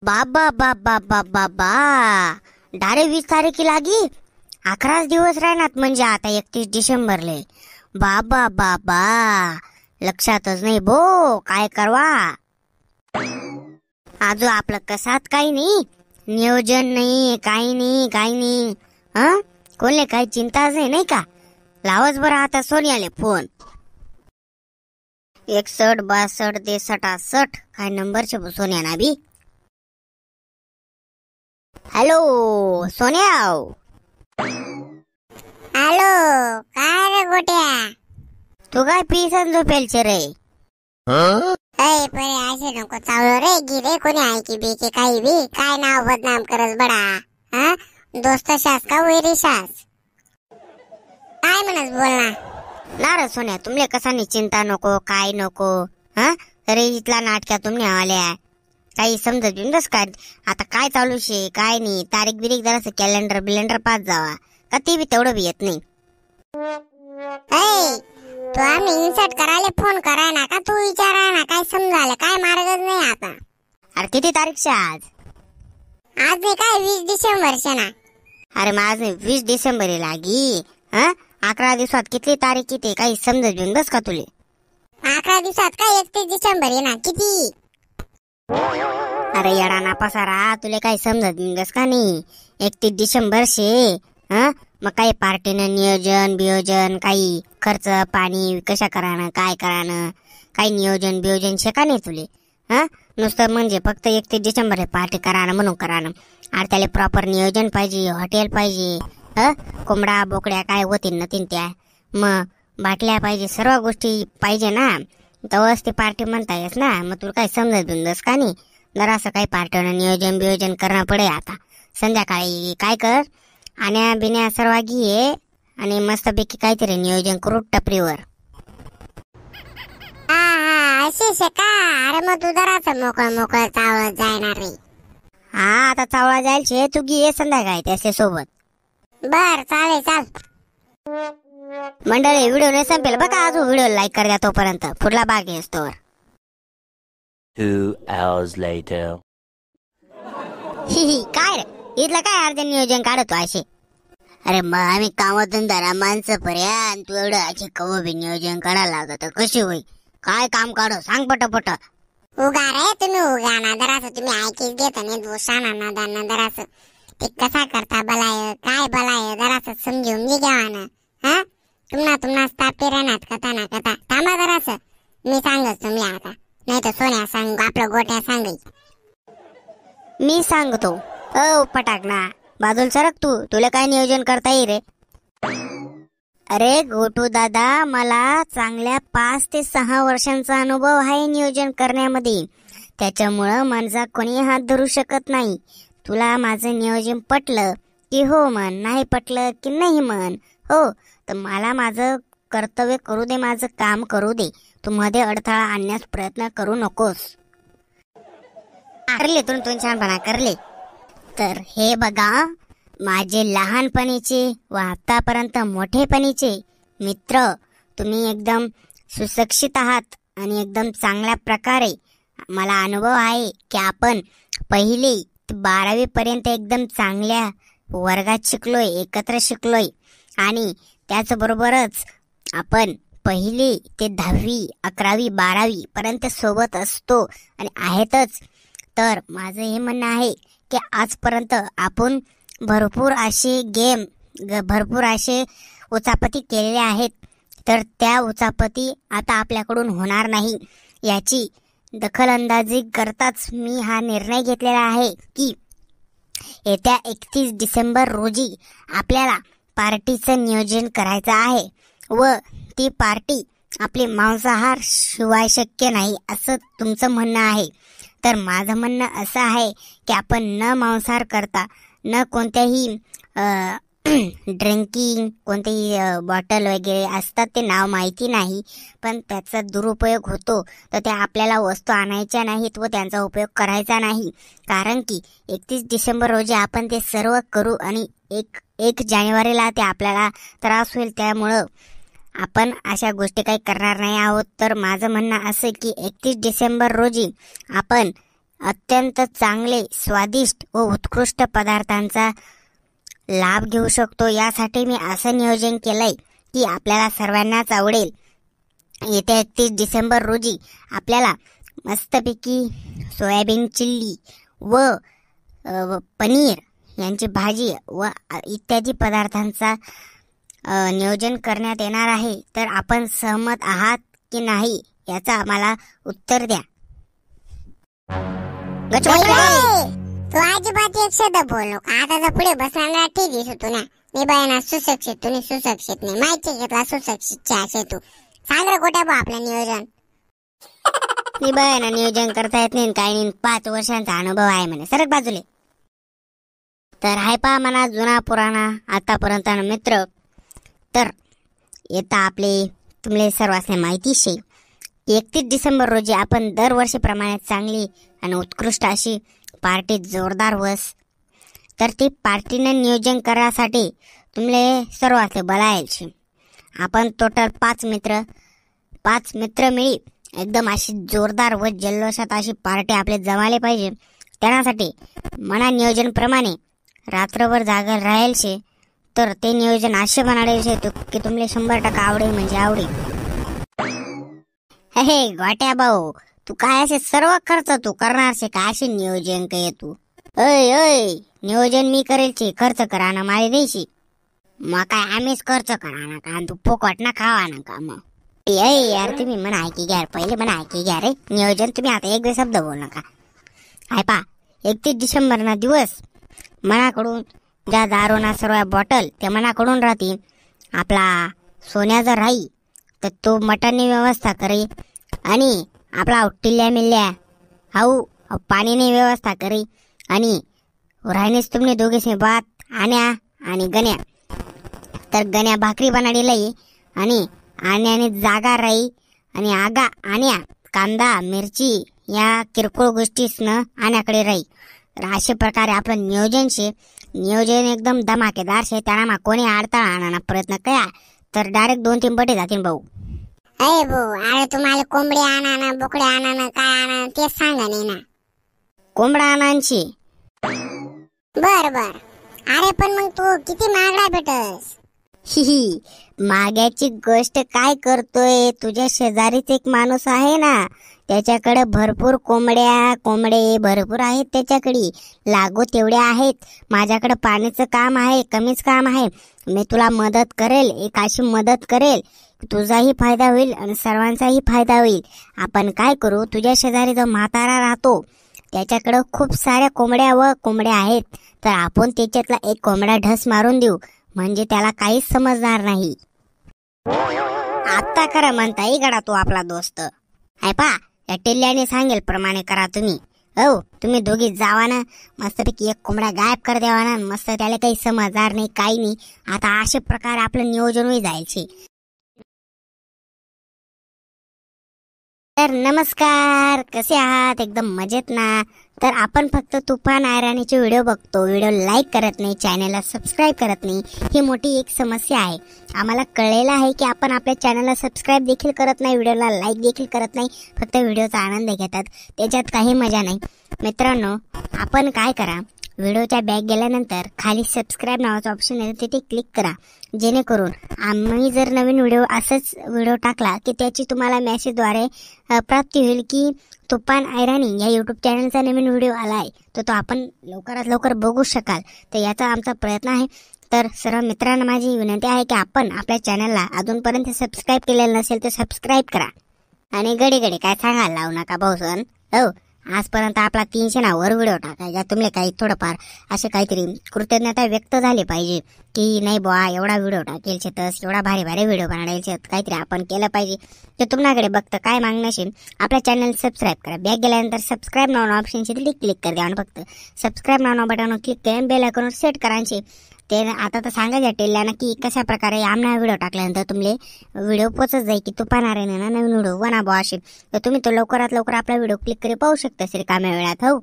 बाबा बाबा बाबा बा डायरेक्ट 20 तारखेला लागी 11 दिवस राहणार म्हणजे आता 31 डिसेंबरले. बाबा बाबा लक्षातच नाही भो काय करवा. आजो आपलं कसात काही नाही, नियोजन नाही, काही नाही. कोणले काही चिंताच नाही का. लावच बरं आता सोनियाले फोन. 61 62 63 काय नंबर छे सोनिया ना बी. हॅलो सोनिया. हॅलो काय रे गोट्या, तू काय पिसन झोपेल छे रे. अय परे असे नको चावलो रे. गिरे कोणी आहे की बी की काही बी काय नाव बदनाम करस बडा. हा दोस्त शास का वैरी शास काय म्हणस बोल ना. ना रे सोन्या तुमले कसानी चिंता नको काय नको. अरे इथला नाटक्या तुम्ही आल्या काही समजत बिंदस काय. आता काय चालू शे काय नाही, तारीख बिरीख जरासं कॅलेंडर पास जावा का ते बी तेवढं बी येत नाही. तू आम्ही इन्सर्ट करायला फोन कराय ना का, तू विचाराय ना काय समजायला काय मार्गच नाही आता. अरे किती तारीख शे आज. आज नाही काय 20 डिसेंबर शे ना. अरे माझ 20 डिसेंबर लागी. 11 दिवसात किती तारीख किती काही समजत बिंदस का तुले. 11 दिवसात काय 31 डिसेंबर आहे ना किती. अरे येडा ना पसारा तुले काही समजत बिंदस का नाही. 31 डिसेंबर शे. मग काही पार्टीनं नियोजन बियोजन काही खर्च पाणी कशा करानं काय करानं काही नियोजन बियोजन शे का नाही तुले. नुसतं म्हणजे फक्त 31 डिसेंबर पार्टी करानं म्हणून करानं. अरे त्याला प्रॉपर नियोजन पाहिजे, हॉटेल पाहिजे, कोंबडा बोकड्या काय होतील नतीन त्या, मग बाटल्या पाहिजे, सर्व गोष्टी पाहिजे ना. तेव्हाच ती पार्टी म्हणता येस ना. मग तुला काही समजत बिंदस का नाही. जरासं काही पार्टीनं नियोजन बियोजन करणं पडे. आता संध्याकाळी काय कर आण्या बिन्या सर्व घे आणि मस्तपैकी काहीतरी नियोजन करू टपरीवर. असे का. अरे मग तू जरासं मोकळं चावत जाणार रे. आता चावळा जाईल शे तू घे संध्याकाळी त्याच्या सोबत. बर चालेल चाल. मंडळी व्हिडिओ नाही संपेल बघा अजून व्हिडिओ लाईक कर द्या तोपर्यंत पुढला भाग येतो. 2 hours later. काय रे इथलं काय अर्ध नियोजन काढतो असे. अरे मग आम्ही कामधंदा माणसं पर्यंत तू एवढं असे कव बी नियोजन काढायला लागत कशी होई. काय काम काढो सांग पटपट. उगा रे तुम्ही उगा ना जरासं तुम्ही ऐकीच घेत नाही दोषाना ना दाना जरासं ते कसा करता बलाय काय बलाय जरासं समजून घ्यावा ना. तुम्हाला तापे राहणार कथा ना कथा थांबा जरासं मी सांगच तुम्ही आता नाही तर सोन्या सांग आपलं गोट्या सांग. मी सांगतो पटाक ना बाजूल सरक तू. तुला काय नियोजन करता येईल रे. अरे गोटू दादा मला चांगल्या 5 ते 6 वर्षांचा अनुभव आहे नियोजन करण्यामध्ये. त्याच्यामुळं माझा कोणी हात धरू शकत नाही. तुला माझं नियोजन पटलं की हो म्हण, नाही पटलं की नाही म्हण. हो तर मला माझं कर्तव्य करू दे, माझं काम करू दे. तू मध्ये अडथळा आणण्यास प्रयत्न करू नकोस. करले तू छानपणा करले. तर हे बघा माझे लहानपणीचे व आतापर्यंत मोठेपणीचे मित्र तुम्ही एकदम सुशिक्षित आहात आणि एकदम चांगल्या प्रकारे मला अनुभव आहे की आपण 1ली ते 12वी पर्यंत एकदम चांगल्या वर्गात शिकलोय, एकत्र शिकलोय आणि त्याचबरोबरच आपण 1ली ते 10वी 11वी 12वी पर्यंत सोबत असतो आणि आहेतच. तर माझं हे म्हणणं आहे की आजपर्यंत आपण भरपूर असे गेम भरपूर असे उचापती केलेले आहेत. तर त्या उचापती आता आपल्याकडून होणार नाही याची दखलंदाजी करताच मी हा निर्णय घेतलेला आहे की येत्या 31 डिसेंबर रोजी आपल्याला पार्टीचं नियोजन करायचं आहे व ती पार्टी आपली मांसाहार शिवाय शक्य नाही असं तुमचं म्हणणं आहे. तर माझं म्हणणं असं आहे की आपण न मांसाहार करता न कोणत्याही ड्रिंकिंग कोणतेही बॉटल वगैरे असतात ते नाव माहिती नाही पण त्याचा दुरुपयोग होतो. तर त्या आपल्याला वस्तू आणायच्या नाहीत व त्यांचा उपयोग करायचा नाही. कारण की 31 डिसेंबर रोजी आपण ते सर्व करू आणि 1 जानेवारीला ते आपल्याला त्रास होईल. त्यामुळं आपण अशा गोष्टी काही करणार नाही आहोत. तर माझं म्हणणं असं की 31 डिसेंबर रोजी आपण अत्यंत चांगले, स्वादिष्ट व उत्कृष्ट पदार्थांचा लाभ घेऊ शकतो. यासाठी मी असं नियोजन केलंय की आपल्याला सर्वांनाच आवडेल. येत्या 31 डिसेंबर रोजी आपल्याला मस्तपैकी सोयाबीन चिल्ली व पनीर यांची भाजी व इत्यादी पदार्थांचा नियोजन करण्यात येणार आहे. तर आपण सहमत आहात की नाही याचं आम्हाला उत्तर द्या. तू अजिबात एक शब्द बोललो का? आता जर पुढे बसणार ठीक दिसतो ना. मी बायना सुशिक्षित, तुम्ही सुशिक्षित नाही. माहिती घेतला सुशिक्षित असे तू सांग रे कुठे बा आपलं नियोजन. मी बायना नियोजन करता येत नाही काही नाही. 5 वर्षांचा अनुभव आहे म्हणे. सरक बाजूले. तर हाय पा म्हणा जुना पुराणा आतापर्यंत मित्र. तर येता आपले तुम्हाला सर्वांना माहिती शे 31 डिसेंबर रोजी आपण दरवर्षीप्रमाणे चांगली आणि उत्कृष्ट अशी पार्टी जोरदार वस. तर ती पार्टीने नियोजन करायसाठी तुम्हाला सर्वांना बोलायचे. आपण टोटल 5 मित्र मिळी एकदम अशी जोरदार व जल्लोषात अशी पार्टी आपले जमाले पाहिजे. त्यासाठी मना नियोजन प्रमाणे रात्रभर जागा राहायचे. तर ते नियोजन असे बनाडायचे की तुम्हाला 100% आवडेल म्हणजे आवडेल. हे गोट्या भाऊ, तू काय असे सर्व खर्च तू करणार शे का? असे नियोजन काय तू? ओय नियोजन मी करेल शे, खर्च करा ना मारे द्यायची. मग काय आम्हीच खर्च करा ना का? तू फोकट ना खावा ना का? मग यार तुम्ही म्हणा ऐकी घ्या, पहिले म्हणा ऐकी घ्या रे. नियोजन तुम्ही आता एक शब्द बोल नका. हाय पा 31 डिसेंबर ना दिवस मनाकडून ज्या दारूना सर्व बॉटल त्या मनाकडून राहतील. आपला सोन्याचा राही तर तो मटननी व्यवस्था करे आणि आपला टिल्ल्या मिल्ल्या हाऊ पाणीने व्यवस्था करे. आणि राहणेच तुम्ही दोघेच बात आण्या आणि गण्या. तर गण्या भाकरी बनाडी लई आणि आण्याने जागा राही आणि आगा आण्या कांदा मिरची या किरकोळ गोष्टीसनं आण्याकडे राही. तर अशा प्रकारे आपलं नियोजन एकदम धमाकेदार शे. त्यांना कोणी अडथळा आणण्याचा प्रयत्न करा तर डायरेक्ट 2-3 बटे जातील भाऊ. अरे भाऊ, अरे तुम्हाला कोंबडी आणा ना, बोकडे आणा ना, काय आणा ते सांगा नाही ना. कोंबडा आणांची. बर अरे पण मग तू किती महागडा भेटस? ही माग्याची गोष्ट काय करतोय? तुझ्या शेजारीच एक माणूस आहे ना, त्याच्याकडे भरपूर कोंबडे भरपूर आहेत त्याच्याकडे. लागू तेवढे आहेत. माझ्याकडे पाण्याचं काम आहे, कमीच काम आहे. मी तुला मदत करेल, एक अशी मदत करेल तुझाही फायदा होईल आणि सर्वांचाही फायदा होईल. आपण काय करू, तुझ्या शेजारी जो म्हातारा राहतो त्याच्याकडे खूप साऱ्या कोंबड्या आहेत. तर आपण त्याच्यातला एक कोंबडा ढस मारून देऊ म्हणजे त्याला काहीच समजणार नाही. आता खरं म्हणता गडा तू आपला दोस्त आहे पा. या टिल्ल्याने सांगेल प्रमाणे करा तुम्ही. हो तुम्ही दोघी जावा ना, मस्तपैकी एक कोंबडा गायब कर द्यावा ना. मस्त त्याला काही समजणार नाही काही नाही. आता अशा प्रकारे आपलं नियोजन होई जायचे. तर नमस्कार, कसे आहात? एकदम मजेत ना? तर आपण फक्त तुफान आयराणीचे व्हिडिओ बघतो, व्हिडिओ लाईक करत नाही, चॅनलला सबस्क्राईब करत नाही. ही मोठी एक समस्या आहे. आम्हाला कळलेलं आहे की आपण आपल्या चॅनलला सबस्क्राईब देखील करत नाही, व्हिडिओला लाईक देखील करत नाही, फक्त व्हिडिओचा आनंद घेतात. त्याच्यात काही मजा नाही. मित्रांनो, आपण काय करा, व्हिडिओच्या बॅक गेल्यानंतर खाली सबस्क्राईब नावाचं ऑप्शन आहे, तिथे क्लिक करा. जेणेकरून आम्ही जर नवीन असंच व्हिडिओ टाकला की त्याची तुम्हाला मेसेजद्वारे प्राप्ती होईल की तुफान आयराणी या यूट्यूब चॅनलचा नवीन व्हिडिओ आला आहे, तो आपण लवकरात लवकर बघू शकाल. तर याचा आमचा प्रयत्न आहे. तर सर्व मित्रांना माझी विनंती आहे की आपण आपल्या चॅनलला अजूनपर्यंत सबस्क्राईब केलेलं नसेल तर सबस्क्राईब करा. आणि घडी काय सांगायला लावू नका भाऊसन. हो आजपर्यंत आपला 300 वर व्हिडिओ टाकायचा. तुम्हाला काही थोडंफार असे काहीतरी कृतज्ञता व्यक्त झाली पाहिजे की नाही बुवा एवढा व्हिडिओ टाकेल शेतस, एवढा भारी व्हिडिओ बनायचे काहीतरी आपण केलं पाहिजे. तर तुमच्याकडे बघतं काय मागणं आपल्या चॅनल सबस्क्राईब करा. बॅक गेल्यानंतर सबस्क्राईब नाव ऑप्शन तिथे क्लिक कर द्या. फक्त सबस्क्राईब नाव बटन क्लिक करून बेल आयकॉन सेट करायचे. ते आता तर सांगायचं टेलला की कशा प्रकारे आमना व्हिडिओ टाकल्यानंतर तुमले व्हिडिओ पोचत जाईल की तू पाहणार आहे ना नवीन व्हिडिओ बना बुवा असे. तर तुम्ही तो लवकरात लवकर आपला व्हिडिओ क्लिक करून पाहू शकता रिकाम्या वेळात. हो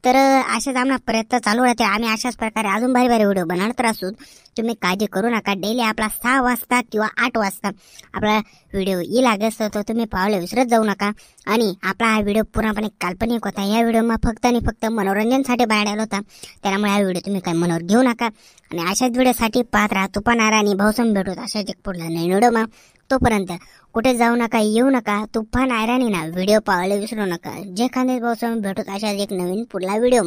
तर असेच आम्हाला प्रयत्न चालू राहते. आम्ही अशाच प्रकारे अजून भारी भारी व्हिडिओ बनवत राहू. तुम्ही काळजी करू नका. डेली आपला 6 वाजता किंवा 8 वाजता आपला व्हिडिओ येईल लागत तर तुम्ही पाहायला विसरत जाऊ नका. आणि आपला हा व्हिडिओ पूर्णपणे काल्पनिक होता. या व्हिडिओ फक्त आणि फक्त मनोरंजनसाठी बाहेर होता. त्यामुळे हा व्हिडिओ तुम्ही काही मनावर घेऊ नका. आणि अशाच व्हिडिओसाठी पाहत राहा तुफान आरा आणि भाऊसम भेटूत अशाच एक पुढला नवीन व्हिडिओ. तोपर्यंत कुठे जाऊ नका, येऊ नका. तुफान आयराणी ना व्हिडिओ पाहायला विसरू नका. जे खांदे भाऊसम भेटूत अशाच एक नवीन पुढला व्हिडिओ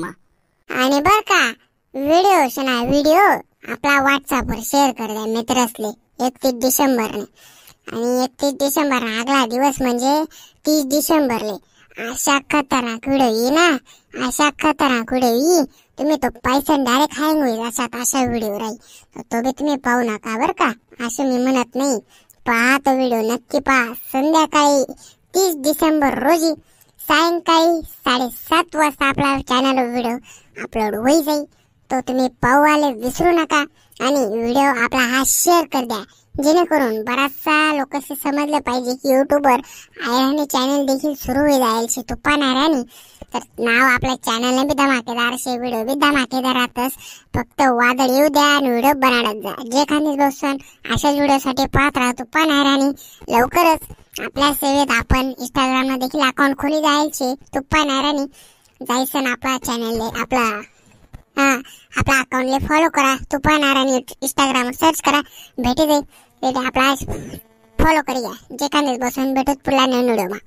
आणि बर का व्हिडिओ आपला व्हॉट्सअपवर शेअर कर द्या मित्र असले 31 डिसेंबरने. आणि 31 डिसेंबर आगला दिवस म्हणजे 30 डिसेंबरले अशा खतरनाक व्हिडिओ येई ना, अशा खतरनाक व्हिडिओ येई. तुम्ही तो पैसा डायरेक्ट हँग होईल अशा व्हिडिओ राहील. तो बी तुम्ही पाहू नका बर का. असं मी म्हणत नाही. पहा तो व्हिडिओ नक्की पहा. संध्याकाळी 30 डिसेंबर रोजी सायंकाळी 7:30 वाजता आपला चॅनल व्हिडिओ अपलोड होई जाईल. तो तुम्ही पाहू आले विसरू नका. आणि व्हिडिओ आपला हा शेअर कर द्या जेणेकरून बराचसा लोकांनी समजलं पाहिजे की युट्यूबवर आयराणी चॅनल देखील सुरू होईल आहे तुफान आयराणी. तर नाव आपल्या चॅनलने बी धमाकेदार असे व्हिडिओ बी धमाकेदार राहतच. फक्त वादळ येऊ द्या आणि व्हिडिओ बनवत जा. जे खांदी बसून अशाच व्हिडिओसाठी पाहत राहा तुफान आयराणी. लवकरच आपल्या सेवेत आपण इंस्टाग्रामला देखील अकाउंट खोली जायचे तुफान आयराणी. जायचं ना आपला चॅनल आपला अकाउंटले फॉलो करा. तुफान आयराणी इंस्टाग्राम सर्च करा भेटे जाईल. आपला फॉलो करूया. जे खांदी बसून भेटत पुढला नवीन व्हिडिओ